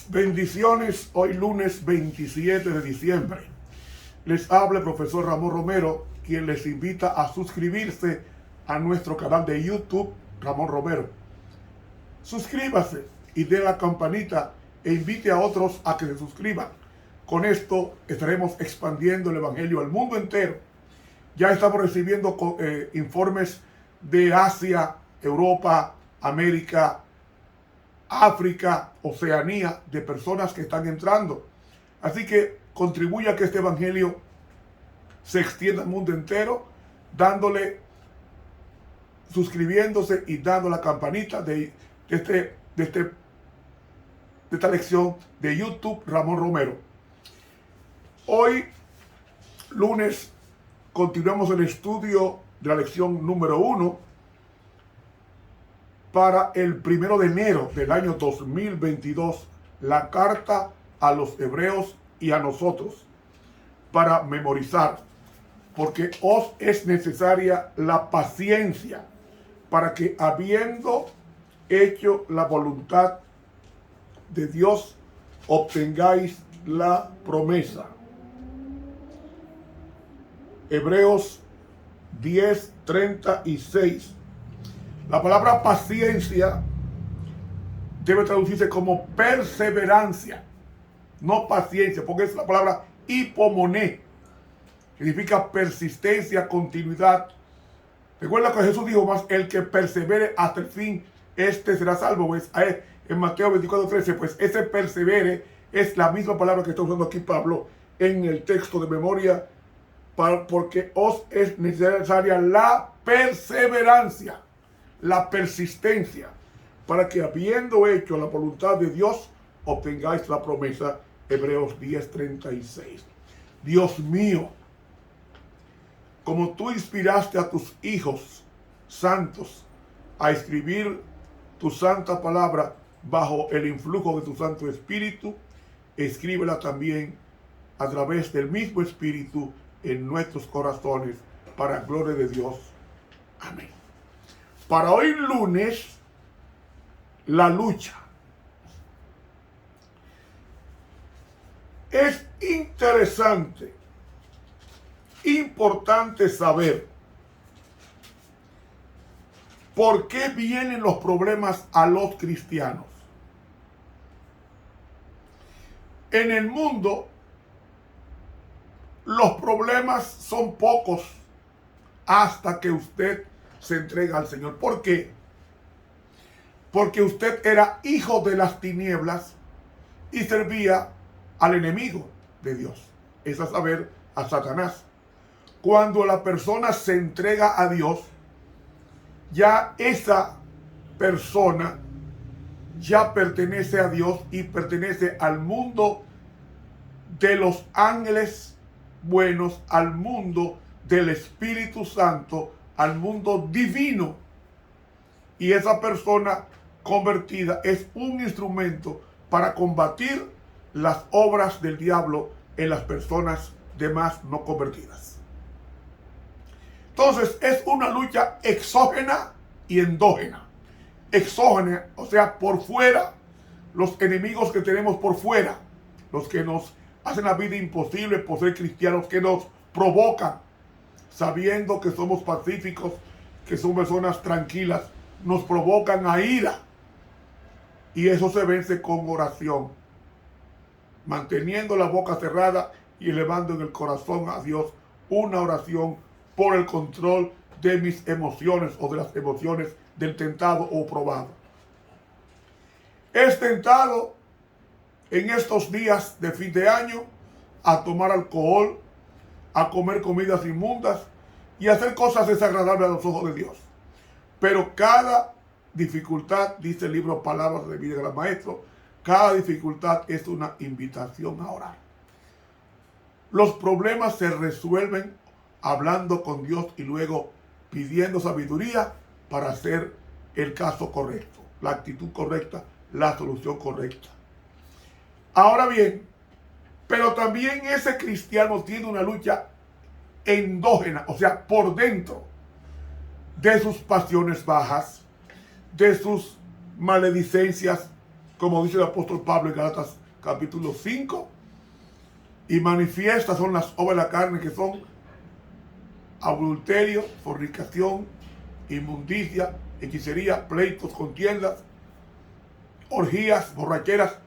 Bendiciones, hoy lunes 27 de diciembre. Les habla el profesor Ramón Romero, quien les invita a suscribirse a nuestro canal de YouTube, Ramón Romero. Suscríbase y dé la campanita e invite a otros a que se suscriban. Con esto estaremos expandiendo el Evangelio al mundo entero. Ya estamos recibiendo informes de Asia, Europa, América, África, Oceanía, de personas que están entrando. Así que contribuye a que este evangelio se extienda al mundo entero, suscribiéndose y dando la campanita de esta lección de YouTube Ramón Romero. Hoy, lunes, continuamos el estudio de la lección número 1 para el 1 de enero del año 2022, la carta a los hebreos y a nosotros, para memorizar, porque os es necesaria la paciencia, para que habiendo hecho la voluntad de Dios, obtengáis la promesa. Hebreos 10:36. La palabra paciencia debe traducirse como perseverancia, no paciencia, porque es la palabra hipomoné, que significa persistencia, continuidad. Recuerda que Jesús dijo más, el que persevere hasta el fin, este será salvo. Pues en Mateo 24:13, pues ese persevere es la misma palabra que está usando aquí Pablo en el texto de memoria, porque os es necesaria la perseverancia, la persistencia, para que habiendo hecho la voluntad de Dios, obtengáis la promesa. Hebreos 10:36. Dios mío, como tú inspiraste a tus hijos santos a escribir tu santa palabra bajo el influjo de tu Santo Espíritu, escríbela también a través del mismo Espíritu en nuestros corazones, para gloria de Dios. Amén. Para hoy lunes, la lucha. Es interesante, importante saber por qué vienen los problemas a los cristianos. En el mundo, los problemas son pocos hasta que usted se entrega al Señor. ¿Por qué? Porque usted era hijo de las tinieblas y servía al enemigo de Dios, es a saber, a Satanás. Cuando la persona se entrega a Dios, ya esa persona ya pertenece a Dios y pertenece al mundo de los ángeles buenos, al mundo del Espíritu Santo, al mundo divino. Y esa persona convertida es un instrumento para combatir las obras del diablo en las personas demás no convertidas. Entonces es una lucha exógena y endógena. Exógena, o sea, por fuera, los enemigos que tenemos por fuera, los que nos hacen la vida imposible por ser cristianos, que nos provocan, sabiendo que somos pacíficos, que somos personas tranquilas, nos provocan a ira. Y eso se vence con oración, manteniendo la boca cerrada y elevando en el corazón a Dios una oración por el control de mis emociones o de las emociones del tentado o probado. Es tentado en estos días de fin de año a tomar alcohol, a comer comidas inmundas y a hacer cosas desagradables a los ojos de Dios. Pero cada dificultad, dice el libro Palabras de Vida del Gran Maestro, cada dificultad es una invitación a orar. Los problemas se resuelven hablando con Dios y luego pidiendo sabiduría para hacer el caso correcto, la actitud correcta, la solución correcta. Ahora bien, pero también ese cristiano tiene una lucha endógena, o sea, por dentro, de sus pasiones bajas, de sus maledicencias, como dice el apóstol Pablo en Gálatas capítulo 5, y manifiestas son las obras de la carne, que son adulterio, fornicación, inmundicia, hechicería, pleitos, contiendas, orgías, borracheras.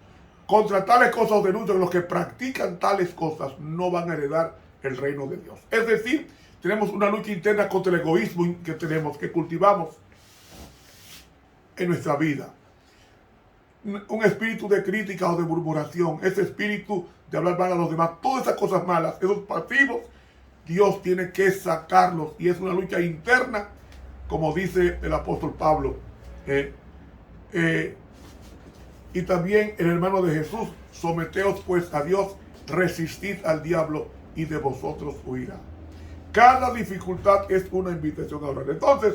Contra tales cosas os denuncio que los que practican tales cosas no van a heredar el reino de Dios. Es decir, tenemos una lucha interna contra el egoísmo que cultivamos en nuestra vida. Un espíritu de crítica o de murmuración, ese espíritu de hablar mal a los demás, todas esas cosas malas, esos pasivos, Dios tiene que sacarlos, y es una lucha interna, como dice el apóstol Pablo. Y también el hermano de Jesús: someteos pues a Dios, resistid al diablo y de vosotros huirá. Cada dificultad es una invitación a orar. Entonces,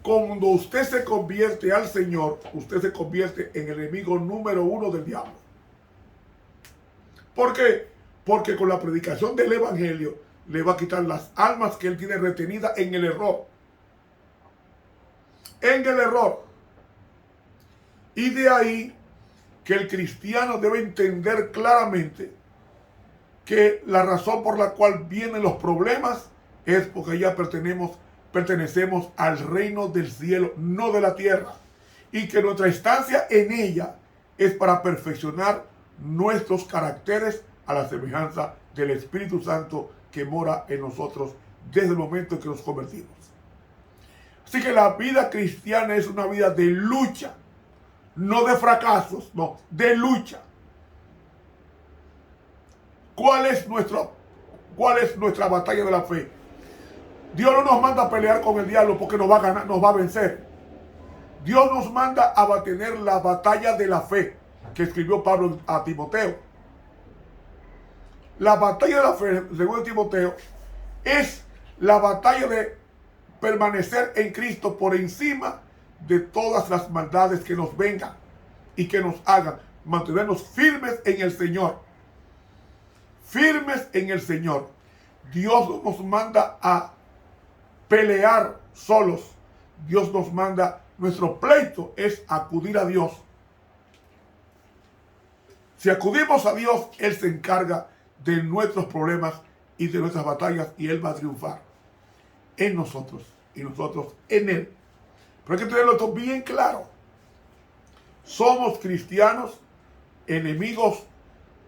cuando usted se convierte al Señor, usted se convierte en el enemigo número 1 del diablo. ¿Por qué? Porque con la predicación del evangelio le va a quitar las almas que él tiene retenidas en el error. En el error. Y de ahí que el cristiano debe entender claramente que la razón por la cual vienen los problemas es porque ya pertenecemos al reino del cielo, no de la tierra, y que nuestra estancia en ella es para perfeccionar nuestros caracteres a la semejanza del Espíritu Santo que mora en nosotros desde el momento en que nos convertimos. Así que la vida cristiana es una vida de lucha, no de fracasos, no, de lucha. ¿Cuál es nuestra batalla de la fe? Dios no nos manda a pelear con el diablo porque nos va a ganar, nos va a vencer. Dios nos manda a tener la batalla de la fe que escribió Pablo a Timoteo. La batalla de la fe, según Timoteo, es la batalla de permanecer en Cristo por encima de todas las maldades que nos vengan y que nos hagan mantenernos firmes en el Señor. Firmes en el Señor. Dios nos manda a pelear solos. Dios nos manda, nuestro pleito es acudir a Dios. Si acudimos a Dios, Él se encarga de nuestros problemas y de nuestras batallas, y Él va a triunfar en nosotros y nosotros en Él. Pero hay que tenerlo todo bien claro. Somos cristianos, enemigos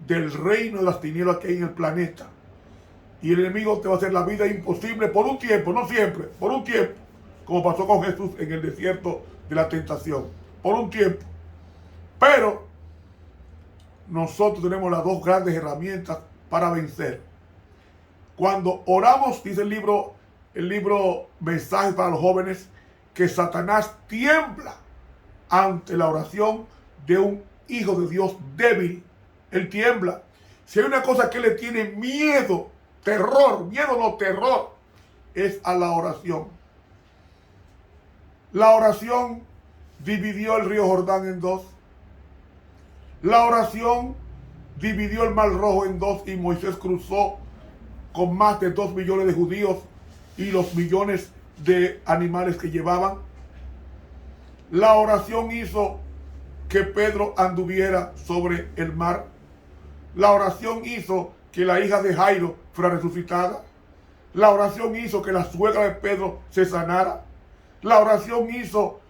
del reino de las tinieblas que hay en el planeta. Y el enemigo te va a hacer la vida imposible por un tiempo, no siempre, por un tiempo. Como pasó con Jesús en el desierto de la tentación. Por un tiempo. Pero nosotros tenemos las dos grandes herramientas para vencer. Cuando oramos, dice el libro Mensajes para los Jóvenes, que Satanás tiembla ante la oración de un hijo de Dios débil. Él tiembla. Si hay una cosa que le tiene miedo, terror, es a la oración. La oración dividió el río Jordán en dos. La oración dividió el Mar Rojo en dos, y Moisés cruzó con más de 2 millones de judíos y los millones de animales que llevaban. La oración hizo que Pedro anduviera sobre el mar. La oración hizo que la hija de Jairo fuera resucitada. La oración hizo que la suegra de Pedro se sanara. La oración hizo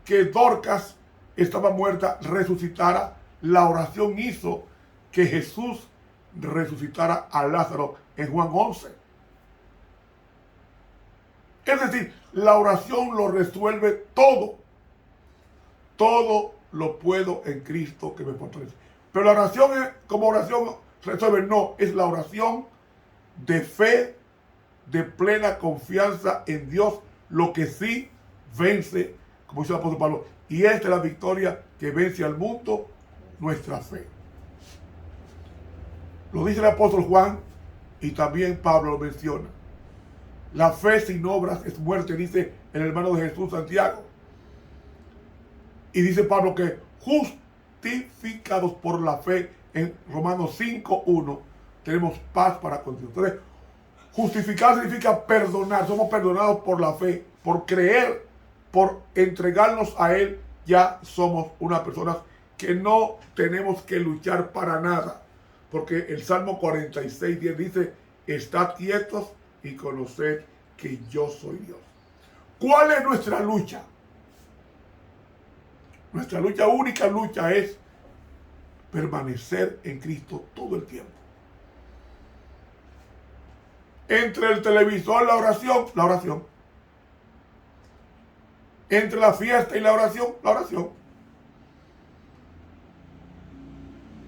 que Dorcas estaba muerta, resucitara. La oración hizo que Jesús resucitara a Lázaro en Juan 11. Es decir, la oración lo resuelve todo. Todo lo puedo en Cristo que me fortalece. Pero la oración como oración resuelve, no, es la oración de fe, de plena confianza en Dios, lo que sí vence, como dice el apóstol Pablo. Y esta es la victoria que vence al mundo, nuestra fe. Lo dice el apóstol Juan, y también Pablo lo menciona. La fe sin obras es muerte, dice el hermano de Jesús, Santiago. Y dice Pablo que justificados por la fe, en Romanos 5:1, tenemos paz para con Dios. Entonces, Justificar significa perdonar. Somos perdonados por la fe, por creer, por entregarnos a Él. Ya somos unas personas que no tenemos que luchar para nada. Porque el Salmo 46:10 dice, estad quietos y conoced que yo soy Dios. ¿Cuál es nuestra lucha? Nuestra única lucha es permanecer en Cristo todo el tiempo. Entre el televisor, la oración, la oración. Entre la fiesta y la oración, la oración.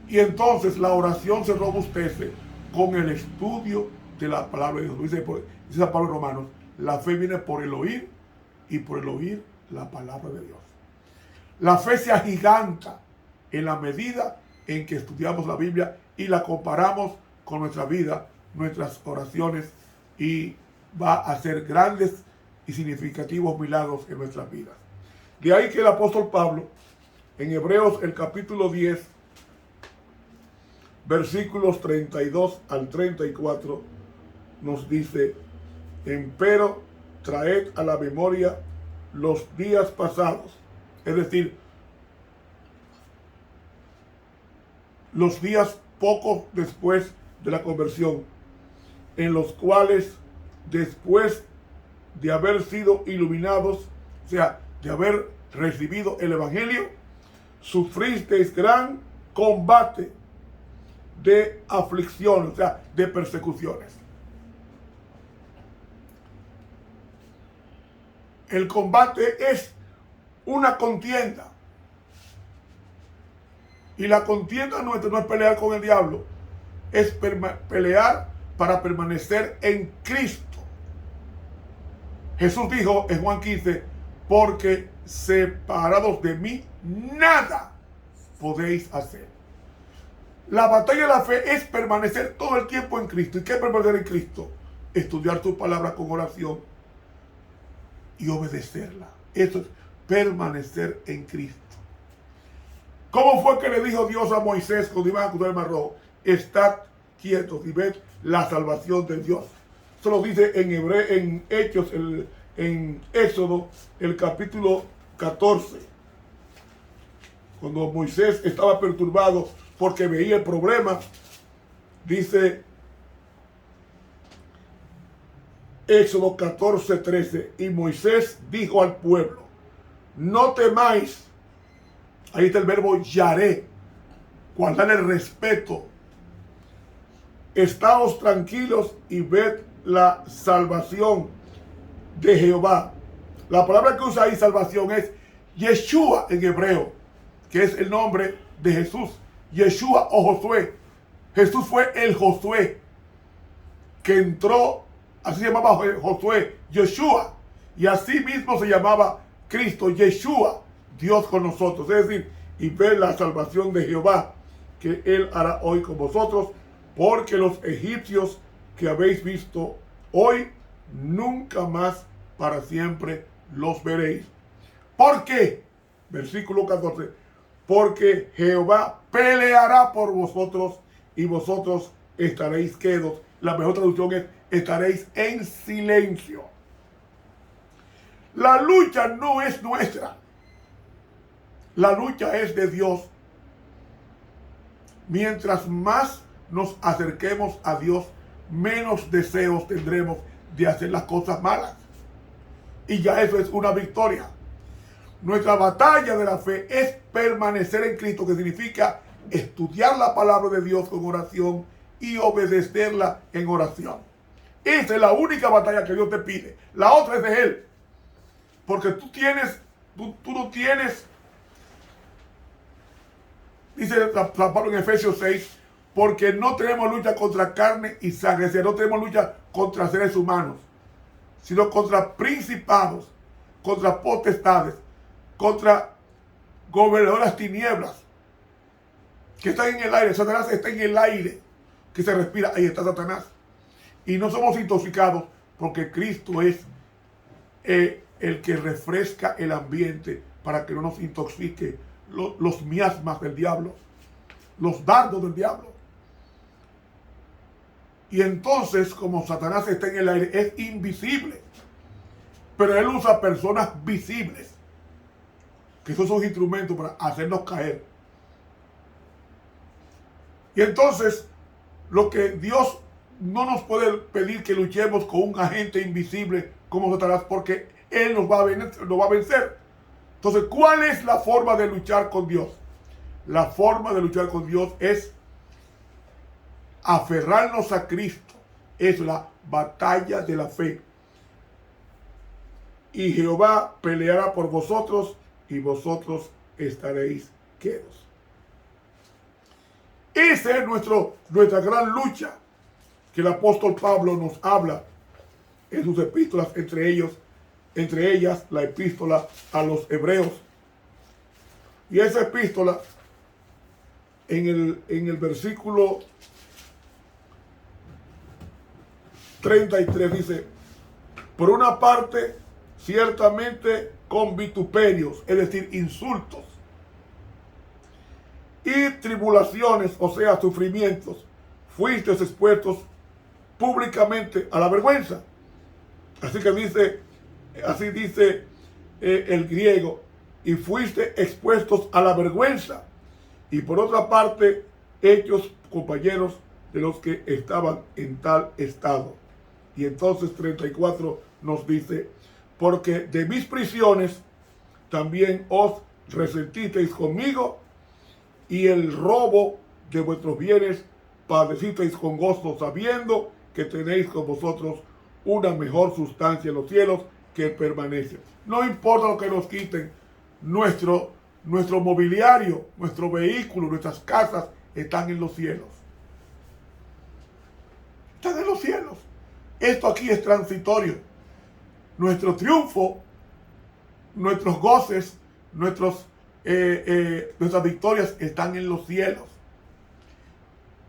Y entonces la oración se robustece con el estudio de la palabra de Dios. Dice la palabra de Romanos, la fe viene por el oír y por el oír la palabra de Dios. La fe se agiganta en la medida en que estudiamos la Biblia y la comparamos con nuestra vida, nuestras oraciones, y va a hacer grandes y significativos milagros en nuestras vidas. De ahí que el apóstol Pablo, en Hebreos el capítulo 10, versículos 32 al 34, nos dice, empero traed a la memoria los días pasados, es decir, los días poco después de la conversión, en los cuales después de haber sido iluminados, o sea, de haber recibido el Evangelio, sufristeis gran combate de aflicción, o sea, de persecuciones. El combate es una contienda. Y la contienda nuestra no es pelear con el diablo, es pelear para permanecer en Cristo. Jesús dijo en Juan 15, porque separados de mí, nada podéis hacer. La batalla de la fe es permanecer todo el tiempo en Cristo. ¿Y qué es permanecer en Cristo? Estudiar tu palabra con oración y obedecerla. Eso es permanecer en Cristo. ¿Cómo fue que le dijo Dios a Moisés cuando iban a cruzar el Mar Rojo? Estad quietos y ved la salvación de Dios. Eso lo dice en Hechos, en Éxodo, el capítulo 14. Cuando Moisés estaba perturbado porque veía el problema, dice Éxodo 14:13, y Moisés dijo al pueblo, no temáis. Ahí está el verbo yaré, guardar el respeto. Estáos tranquilos y ved la salvación de Jehová. La palabra que usa ahí salvación es Yeshua en hebreo, que es el nombre de Jesús. Yeshua o Josué. Jesús fue el Josué que entró, así se llamaba Josué, Yeshua. Y así mismo se llamaba Cristo, Yeshua, Dios con nosotros. Es decir, y ver la salvación de Jehová que Él hará hoy con vosotros, porque los egipcios que habéis visto hoy, nunca más para siempre los veréis. ¿Por qué? Versículo 14. Porque Jehová peleará por vosotros y vosotros estaréis quedos. La mejor traducción es estaréis en silencio. La lucha no es nuestra. La lucha es de Dios. Mientras más nos acerquemos a Dios, menos deseos tendremos de hacer las cosas malas. Y ya eso es una victoria. Nuestra batalla de la fe es permanecer en Cristo, que significa estudiar la palabra de Dios con oración y obedecerla en oración. Esa es la única batalla que Dios te pide. La otra es de Él. Porque tú no tienes, dice Pablo en Efesios 6, porque no tenemos lucha contra carne y sangre, es decir, no tenemos lucha contra seres humanos, sino contra principados, contra potestades, contra gobernadoras tinieblas que están en el aire. Satanás está en el aire que se respira, ahí está Satanás. Y no somos intoxicados porque Cristo es el que refresca el ambiente para que no nos intoxique los miasmas del diablo, los dardos del diablo. Y entonces, como Satanás está en el aire, es invisible. Pero él usa personas visibles, que son sus instrumentos para hacernos caer. Y entonces, lo que Dios no nos puede pedir que luchemos con un agente invisible como Satanás, porque él nos va a vencer. Entonces, ¿cuál es la forma de luchar con Dios? La forma de luchar con Dios es aferrarnos a Cristo. Es la batalla de la fe. Y Jehová peleará por vosotros y vosotros estaréis quedos. Esa es nuestra gran lucha que el apóstol Pablo nos habla en sus epístolas, entre ellas la epístola a los hebreos. Y esa epístola, en el versículo 33 dice: por una parte, ciertamente con vituperios, es decir, insultos, y tribulaciones, o sea, sufrimientos, fuisteis expuestos públicamente a la vergüenza. Así dice el griego, y fuiste expuestos a la vergüenza. Y por otra parte, hechos compañeros de los que estaban en tal estado. Y entonces 34 nos dice: porque de mis prisiones también os resentisteis conmigo, y el robo de vuestros bienes padecisteis con gozo, sabiendo que tenéis con vosotros una mejor sustancia en los cielos que permanece. No importa lo que nos quiten, nuestro mobiliario, nuestro vehículo, nuestras casas están en los cielos. Están en los cielos. Esto aquí es transitorio. Nuestro triunfo, nuestros goces, nuestras victorias están en los cielos.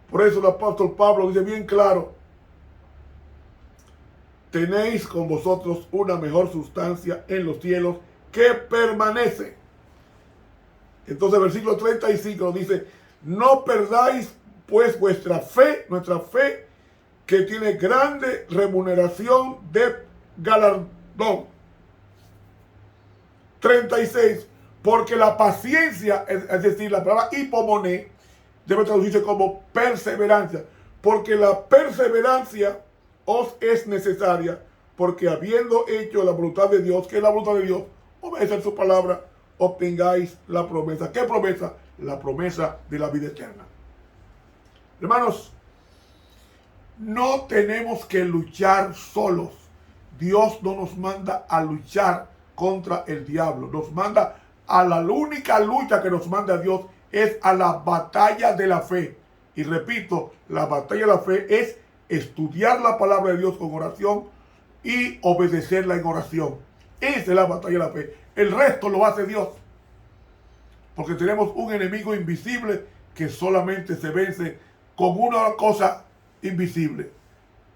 Por eso el apóstol Pablo dice bien claro: tenéis con vosotros una mejor sustancia en los cielos que permanece. Entonces el versículo 35 nos dice: no perdáis pues vuestra fe, nuestra fe, que tiene grande remuneración de galardón. 36, porque la paciencia, es decir, la palabra hipomoné, debe traducirse como perseverancia, porque la perseverancia os es necesaria, porque habiendo hecho la voluntad de Dios, que es la voluntad de Dios, obedecer su palabra, obtengáis la promesa. ¿Qué promesa? La promesa de la vida eterna. Hermanos, no tenemos que luchar solos. Dios no nos manda a luchar contra el diablo. Nos manda a la única lucha que nos manda Dios es a la batalla de la fe. Y repito, la batalla de la fe es estudiar la palabra de Dios con oración y obedecerla en oración. Esa es la batalla de la fe. El resto lo hace Dios. Porque tenemos un enemigo invisible que solamente se vence con una cosa invisible: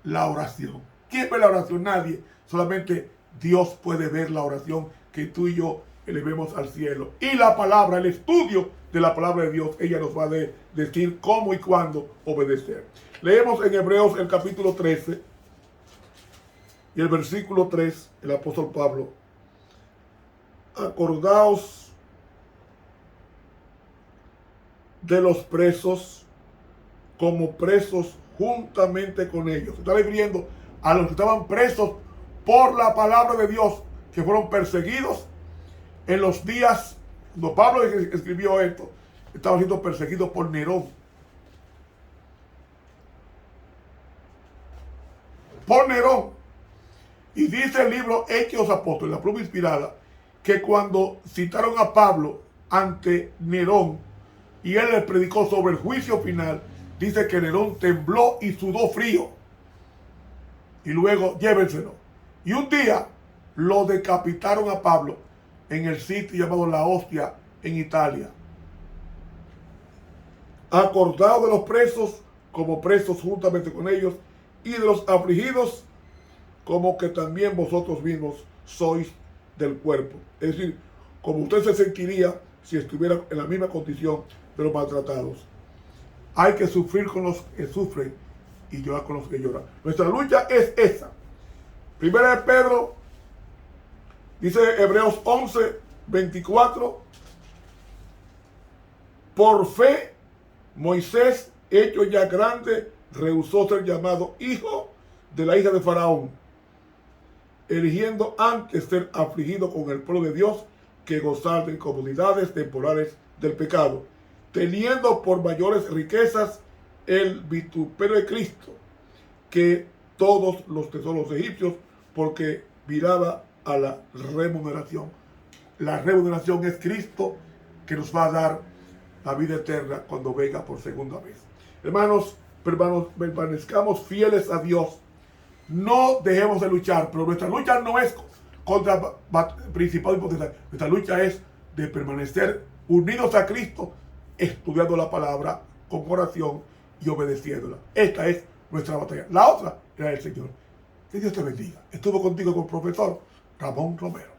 la oración. ¿Quién ve la oración? Nadie. Solamente Dios puede ver la oración que tú y yo elevemos al cielo. Y la palabra, el estudio de la palabra de Dios, ella nos va a decir cómo y cuándo obedecer. Leemos en Hebreos el capítulo 13 y el versículo 3, el apóstol Pablo: acordaos de los presos como presos juntamente con ellos. Se está refiriendo a los que estaban presos por la palabra de Dios, que fueron perseguidos en los días cuando Pablo escribió esto. Estaba siendo perseguido por Nerón. Por Nerón. Y dice el libro Hechos de los Apóstoles, la pluma inspirada, que cuando citaron a Pablo ante Nerón y él les predicó sobre el juicio final, dice que Nerón tembló y sudó frío. Y luego llévenselo. Y un día lo decapitaron a Pablo en el sitio llamado La Hostia en Italia. Acordaos de los presos como presos juntamente con ellos, y de los afligidos como que también vosotros mismos sois del cuerpo. Es decir, como usted se sentiría si estuviera en la misma condición de los maltratados. Hay que sufrir con los que sufren y llorar con los que lloran. Nuestra lucha es esa. Primera de Pedro, dice Hebreos 11, 24. Por fe, Moisés, hecho ya grande, rehusó ser llamado hijo de la hija de Faraón, eligiendo antes ser afligido con el pueblo de Dios que gozar de comodidades temporales del pecado, teniendo por mayores riquezas el vituperio de Cristo que todos los tesoros egipcios, porque miraba a la remuneración. La remuneración es Cristo, que nos va a dar la vida eterna cuando venga por segunda vez. Hermanos, permanezcamos fieles a Dios. No dejemos de luchar, pero nuestra lucha no es contra principal y potencial. Nuestra lucha es de permanecer unidos a Cristo, estudiando la palabra con oración y obedeciéndola. Esta es nuestra batalla. La otra era el Señor. Que Dios te bendiga. Estuvo contigo con el profesor Ramón Romero.